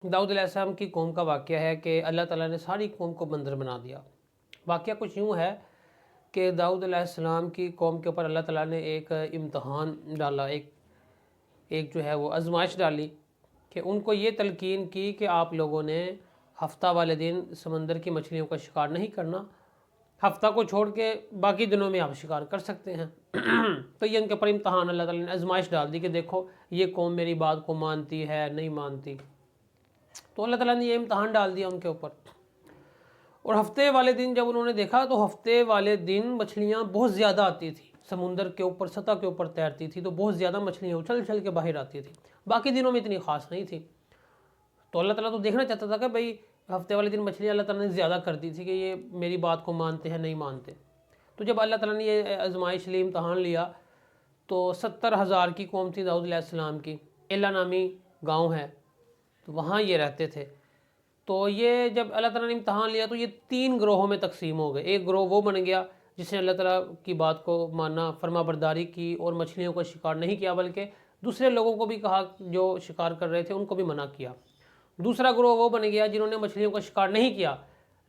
दाऊद अलैहिस्सलाम की कौम का वाक़या है कि अल्लाह ताला ने सारी कौम को बंदर बना दिया। वाक़या कुछ यूँ है कि दाऊद अलैहिस्सलाम की कौम के ऊपर अल्लाह ताला ने एक इम्तहान डाला, एक एक जो है वो आजमाइश डाली कि उनको ये तलकीन की कि आप लोगों ने हफ्ता वाले दिन समंदर की मछलियों का शिकार नहीं करना, हफ्ता को छोड़ के बाकी दिनों में आप शिकार कर सकते हैं। तो ये उनके ऊपर इम्तहान अल्लाह ताला ने आजमाइश डाल दी कि देखो ये कौम मेरी बात को मानती है नहीं मानती। तो अल्लाह ताला ने ये इम्तहान डाल दिया उनके ऊपर। और हफ्ते वाले दिन जब उन्होंने देखा तो हफ्ते वाले दिन मछलियाँ बहुत ज़्यादा आती थी, समुंदर के ऊपर सतह के ऊपर तैरती थी, तो बहुत ज़्यादा मछलियाँ उछल उछल के बाहर आती थी। बाकी दिनों में इतनी ख़ास नहीं थी। तो अल्लाह ताला तो देखना चाहता था कि भाई हफ्ते वाले दिन मछलियाँ अल्लाह ताला ने ज़्यादा कर दी थी कि ये मेरी बात को मानते हैं नहीं मानते। तो जब अल्लाह ताला ने ये आजमाइश ली, इम्तहान लिया, तो 70,000 की कौम थी दाऊद अलैहिस्सलाम की। एला नामी गाँव है, तो वहाँ ये रहते थे। तो ये जब अल्लाह ताला ने इम्तहान लिया तो ये 3 ग्रोहों में तकसीम हो गए। एक ग्रोह वो बन गया जिसने अल्लाह ताला की बात को माना, फर्मा बरदारी की और मछलियों का शिकार नहीं किया, बल्कि दूसरे लोगों को भी कहा जो शिकार कर रहे थे उनको भी मना किया। दूसरा ग्रोह वो बन गया जिन्होंने मछलियों का शिकार नहीं किया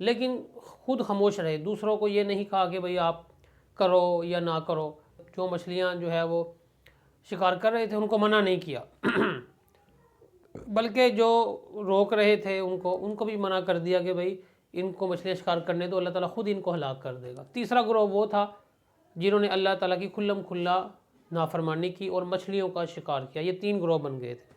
लेकिन खुद खामोश रहे, दूसरों को ये नहीं कहा कि भाई आप करो या ना करो। जो मछलियाँ जो है वो शिकार कर रहे थे उनको मना नहीं किया बल्कि जो रोक रहे थे उनको उनको भी मना कर दिया कि भाई इनको मछलियाँ शिकार करने दो, अल्लाह ताला खुद इनको हलाक कर देगा। तीसरा ग्रोह वो था जिन्होंने अल्लाह ताला की खुल्लम खुल्ला नाफरमानी की और मछलियों का शिकार किया। ये 3 ग्रोह बन गए थे।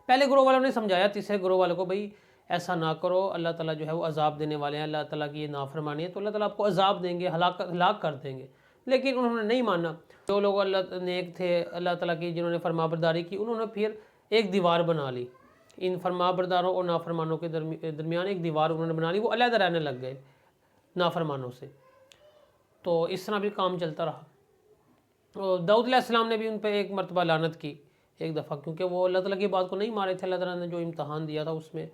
पहले ग्रोह वालों ने समझाया तीसरे ग्रोह वालों को, भाई ऐसा ना करो, अल्लाह ताला जो है वो अजाब देने वाले हैं, अल्लाह ताला की ये नाफरमानी है तो अल्लाह ताला आपको अजाब देंगे, हलाक कर देंगे। लेकिन उन्होंने नहीं माना। जो लोग अल्लाह नेक थे, अल्लाह ताला की जिन्होंने फरमाबरदारी की, उन्होंने फिर एक दीवार बना ली। इन फरमाबरदारों और नाफरमानों के दरमियान एक दीवार उन्होंने बना ली, वो अलग रहने लग गए नाफरमानों से। तो इस तरह भी काम चलता रहा। तो दाऊद अलैहिस्सलाम ने भी उन पर एक मरतबा लानत की एक दफ़ा, क्योंकि वो अल्लाह ताला की बात को नहीं मारे थे। अल्लाह ताला ने जो इम्तहान दिया था उसमें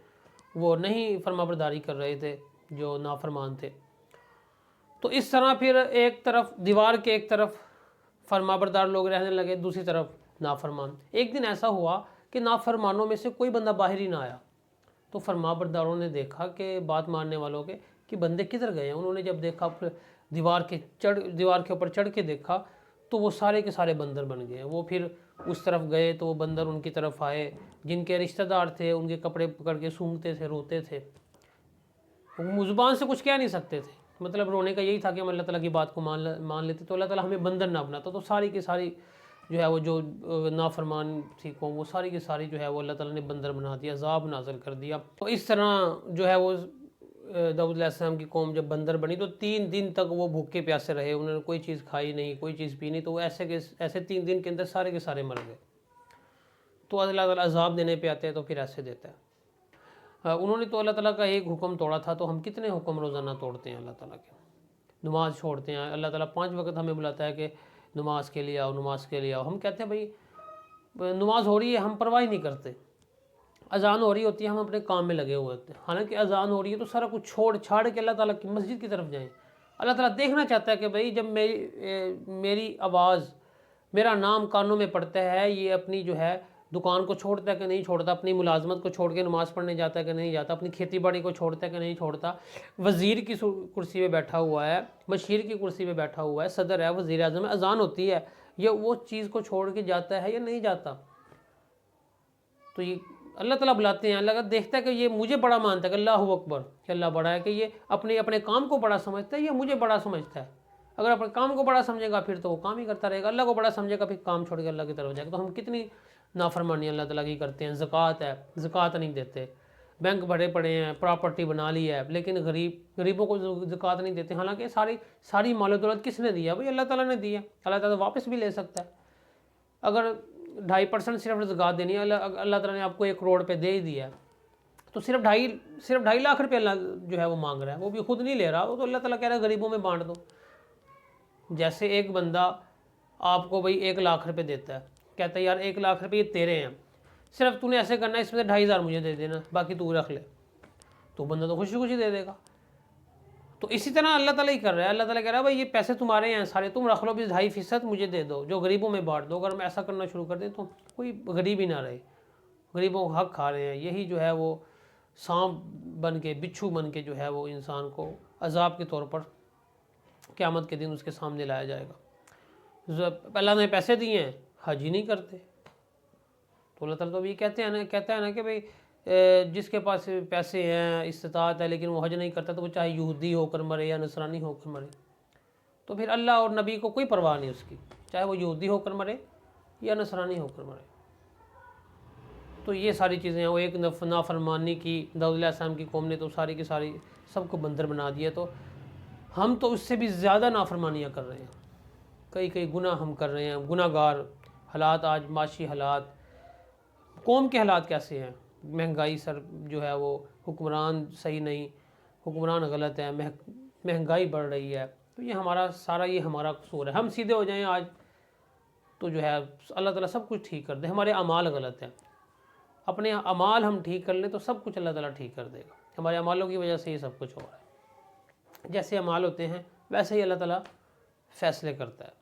वो नहीं फरमाबरदारी कर रहे थे जो नाफरमान थे। तो इस तरह फिर एक तरफ दीवार के एक तरफ फरमाबरदार लोग रहने लगे, दूसरी तरफ नाफरमान। एक दिन ऐसा हुआ कि नाफरमानों में से कोई बंदा बाहर ही ना आया। तो फरमाबरदारों ने देखा कि बात मानने वालों के कि बंदे किधर गए हैं। उन्होंने जब देखा दीवार के ऊपर चढ़ के देखा तो वो सारे के सारे बंदर बन गए। वो फिर उस तरफ गए तो वो बंदर उनकी तरफ आए। जिनके रिश्तेदार थे उनके कपड़े पकड़ के सूंघते थे, रोते थे। वो ज़ुबान से कुछ कह नहीं सकते थे, मतलब रोने का यही था कि हम अल्लाह ताला की बात को मान लेते तो अल्लाह ताला हमें बंदर ना बनाता। तो सारी की सारी जो है वो जो नाफरमान थी कौम, वो सारी की सारी जो है वो अल्लाह ताला ने बंदर बना दिया, अज़ाब नाज़िल कर दिया। तो इस तरह जो है वो दाऊद अलैहिस्सलाम की कौम जब बंदर बनी तो 3 दिन तक वो भूखे प्यासे रहे, उन्होंने कोई चीज़ खाई नहीं, कोई चीज़ पी नहीं। तो वो ऐसे 3 दिन के अंदर सारे के सारे मर गए। तो अल्लाह ताला अज़ाब देने पे आते हैं तो फिर ऐसे देता है। उन्होंने तो अल्लाह ताला का एक हुक्म तोड़ा था, तो हम कितने हुक्म रोज़ाना तोड़ते हैं अल्लाह ताला के। नमाज़ छोड़ते हैं, अल्लाह ताला 5 वक्त हमें बुलाता है कि नमाज के लिए आओ, नमाज के लिए आओ। हम कहते हैं भाई नमाज हो रही है, हम परवाह ही नहीं करते। अजान हो रही होती है, हम अपने काम में लगे हुए होते हैं। हालांकि अजान हो रही है तो सारा कुछ छोड़ छाड़ के अल्लाह ताला की मस्जिद की तरफ जाएं। अल्लाह ताला देखना चाहता है कि भाई जब मेरी आवाज़, मेरा नाम कानों में पड़ता है, ये अपनी जो है दुकान को छोड़ता है कि नहीं छोड़ता, अपनी मुलाजमत को छोड़ के नमाज़ पढ़ने जाता है कि नहीं जाता, अपनी खेती बाड़ी को छोड़ता है कि नहीं छोड़ता, वज़ीर की कुर्सी पे बैठा हुआ है, मशीर की कुर्सी पे बैठा हुआ है, सदर है, वज़ीर आज़म है, अजान होती है, ये वो चीज़ को छोड़ के जाता है या नहीं जाता। तो ये अल्लाह ताला बुलाते हैं। अल्लाह देखता है कि ये मुझे बड़ा मानता है कि अल्लाह अकबर, कि अल्लाह बड़ा है, कि ये अपने अपने काम को बड़ा समझता है, ये मुझे बड़ा समझता है। अगर अपने काम को बड़ा समझेगा फिर तो वो काम ही करता रहेगा, अल्लाह को बड़ा समझेगा फिर काम छोड़ के अल्लाह की तरफ जाएगा। तो हम कितनी नाफरमानी अल्लाह ताला की करते हैं। ज़कात है, ज़कात नहीं देते, बैंक भरे पड़े हैं, प्रॉपर्टी बना ली है, लेकिन गरीबों को ज़कात नहीं देते। हालांकि सारी माल दौलत किसने दी है? भाई अल्लाह ताला ने दी है। अल्लाह ताला वापस भी ले सकता है। अगर 2.5% सिर्फ ज़कात देनी है, अल्लाह ताला ने आपको 1 करोड़ पे दे ही दिया है, तो सिर्फ 2.5 लाख रुपये अल्लाह जो है वो मांग रहा है, वो भी खुद नहीं ले रहा, वो तो अल्लाह ताला कह रहा है गरीबों में बांट दो। जैसे एक बंदा आपको भाई 1 लाख रुपये देता है, कहता है यार 1 लाख रुपये तेरे हैं, सिर्फ तूने ऐसे करना है, इसमें से 2,500 मुझे दे देना, बाकी तू रख ले। तो बंदा तो खुशी खुशी दे देगा। तो इसी तरह अल्लाह ताला ही कर रहा है। अल्लाह ताला कह रहा है भाई ये पैसे तुम्हारे हैं सारे, तुम रख लो, भी 2.5% मुझे दे दो, जो गरीबों में बांट दो। अगर हम ऐसा करना शुरू कर दें तो कोई गरीब ही ना रहे। غریبوں کا حق کھا رہے ہیں، یہی جو ہے وہ سانپ بن کے، بچھو بن کے جو ہے وہ انسان کو عذاب کے طور پر قیامت کے دن اس کے سامنے لایا جائے گا۔ اللہ نے پیسے دیے ہیں، حج ہی نہیں کرتے، تو اللہ تعالیٰ تو یہ کہتا ہے نا کہ بھئی جس کے پاس پیسے ہیں، استطاعت ہے، لیکن وہ حج نہیں کرتا، تو وہ چاہے یہودی ہو کر مرے یا نصرانی ہو کر مرے، تو پھر اللہ اور نبی کو کوئی پرواہ نہیں اس کی، چاہے وہ یہودی ہو کر مرے یا نصرانی ہو کر مرے۔ تو یہ ساری چیزیں ہیں، وہ ایک نافرمانی کی داؤد علیہ السلام کی قوم نے تو ساری کی ساری سب کو بندر بنا دیا، تو ہم تو اس سے بھی زیادہ نافرمانیاں کر رہے ہیں، کئی گناہ ہم کر رہے ہیں، گناہ گار حالات، آج معاشی حالات، قوم کے حالات کیسے ہیں، مہنگائی سر جو ہے وہ، حکمران صحیح نہیں، حکمران غلط ہے، مہنگائی بڑھ رہی ہے، تو یہ ہمارا قصور ہے۔ ہم سیدھے ہو جائیں آج تو جو ہے اللہ تعالیٰ سب کچھ ٹھیک کر دے، ہمارے اعمال غلط ہیں، اپنے اعمال ہم ٹھیک کر لیں تو سب کچھ اللہ تعالیٰ ٹھیک کر دے گا، ہمارے اعمالوں کی وجہ سے یہ سب کچھ ہو رہا ہے، جیسے اعمال ہوتے ہیں ویسے ہی اللہ تعالیٰ فیصلے کرتا ہے۔